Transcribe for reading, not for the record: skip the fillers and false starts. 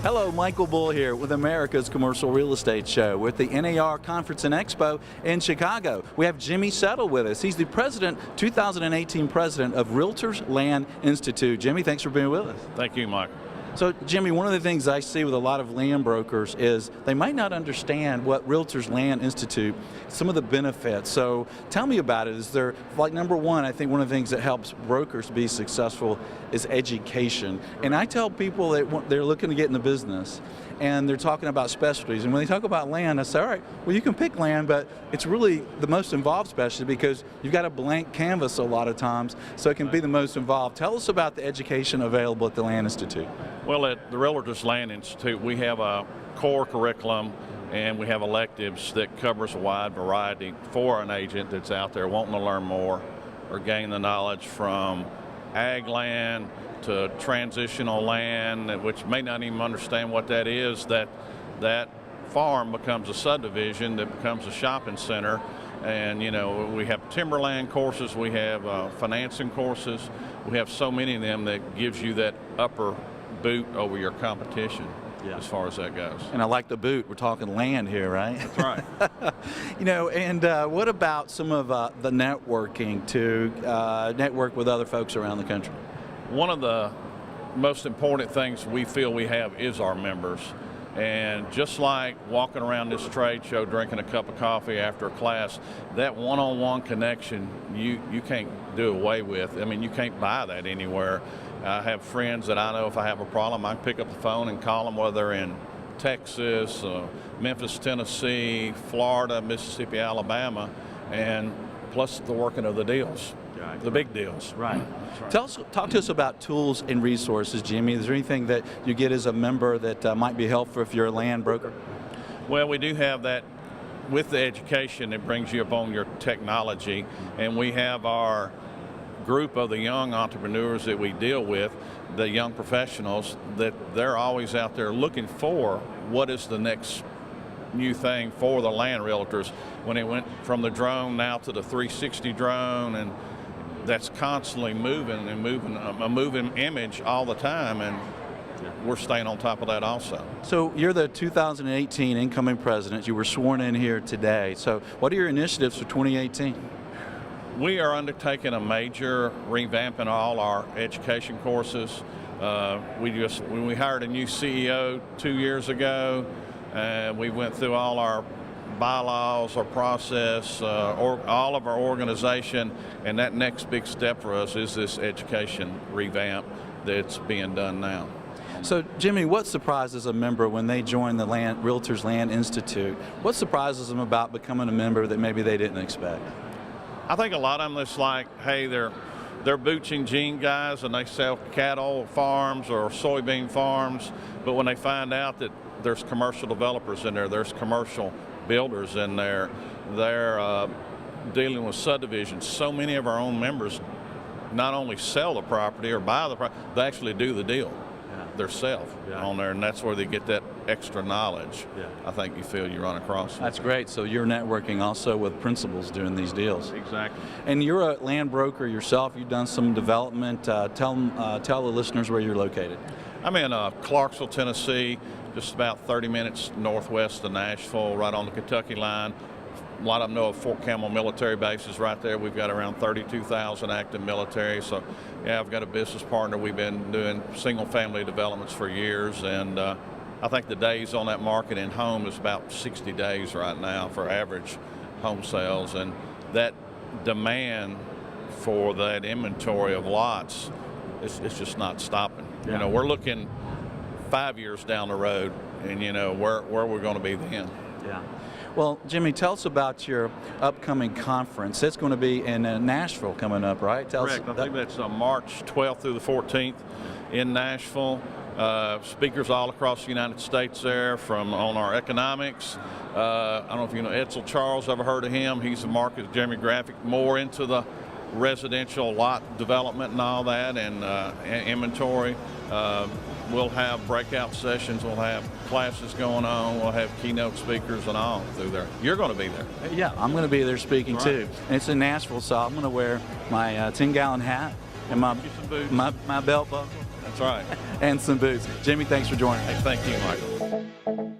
Hello, Michael Bull here with America's Commercial Real Estate Show with the NAR Conference and Expo in Chicago. We have Jimmy Settle with us. He's the 2018 president of Realtors Land Institute. Jimmy, thanks for being with us. Thank you, Mike. So, Jimmy, one of the things I see with a lot of land brokers is they might not understand what Realtors Land Institute, some of the benefits. So, tell me about it. Is there, like, number one, I think one of the things that helps brokers be successful is education. And I tell people that they're looking to get in the business and they're talking about specialties. And when they talk about land, I say, all right, well, you can pick land, but it's really the most involved specialty because you've got a blank canvas a lot of times, so it can be the most involved. Tell us about the education available at the Land Institute. Well, at the Realtors Land Institute, we have a core curriculum and we have electives that covers a wide variety for an agent that's out there wanting to learn more or gain the knowledge from ag land to transitional land, which may not even understand what that is. That farm becomes a subdivision that becomes a shopping center. And you know, we have timberland courses, we have financing courses, we have so many of them that gives you that upper boot over your competition. Yeah. As far as that goes. And I like the boot. We're talking land here, right? That's right. You know, and what about some of the networking to network with other folks around the country? One of the most important things we feel we have is our members. And just like walking around this trade show, drinking a cup of coffee after a class, that one-on-one connection you can't do away with. I mean, you can't buy that anywhere. I have friends that I know if I have a problem, I can pick up the phone and call them, whether they're in Texas, Memphis, Tennessee, Florida, Mississippi, Alabama, and plus the working of the deals, the big deals. Right. Talk to us about tools and resources, Jimmy. Is there anything that you get as a member that might be helpful if you're a land broker? Well, we do have that. With the education, it brings you up on your technology, and we have our group of the young entrepreneurs that we deal with, the young professionals, that they're always out there looking for what is the next new thing for the land realtors. When it went from the drone now to the 360 drone, and that's constantly moving and moving, a moving image all the time, and we're staying on top of that also. So you're the 2018 incoming president. You were sworn in here today. So what are your initiatives for 2018? We are undertaking a major revamp in all our education courses. When we hired a new CEO 2 years ago, we went through all our bylaws, our process, all of our organization, and that next big step for us is this education revamp that's being done now. So, Jimmy, what surprises a member when they join the Realtors Land Institute? What surprises them about becoming a member that maybe they didn't expect? I think a lot of them, it's like, hey, they're boots and jean guys and they sell cattle farms or soybean farms, but when they find out that there's commercial developers in there, there's commercial builders in there, they're dealing with subdivisions. So many of our own members not only sell the property or buy the property, they actually do the deal themselves on there, and that's where they get that extra knowledge. I think you feel you run across. That's great. So you're networking also with principals doing these deals. Exactly. And you're a land broker yourself. You've done some development. Tell the listeners where you're located. I'm in Clarksville, Tennessee, just about 30 minutes northwest of Nashville, right on the Kentucky line. A lot of them know of Fort Campbell military bases right there. We've got around 32,000 active military. So, yeah, I've got a business partner. We've been doing single-family developments for years, and I think the days on that market in home is about 60 days right now for average home sales, and that demand for that inventory of lots, it's just not stopping. You know, we're looking 5 years down the road, and you know where we're going to be then. Yeah. Well, Jimmy, tell us about your upcoming conference. It's going to be in Nashville coming up, right? Correct. I think that's March 12th through the 14th in Nashville. Speakers all across the United States there on our economics. I don't know if you know Edsel Charles, ever heard of him? He's a market demographic, more into the residential lot development and all that, and inventory. we'll have breakout sessions, we'll have classes going on, we'll have keynote speakers and all through there. You're going to be there. Yeah, I'm going to be there speaking Right. too. And it's in Nashville, so I'm going to wear my 10-gallon hat and Get some boots. my belt buckle That's right. and some boots. Jimmy, thanks for joining. Hey, thank you, Michael.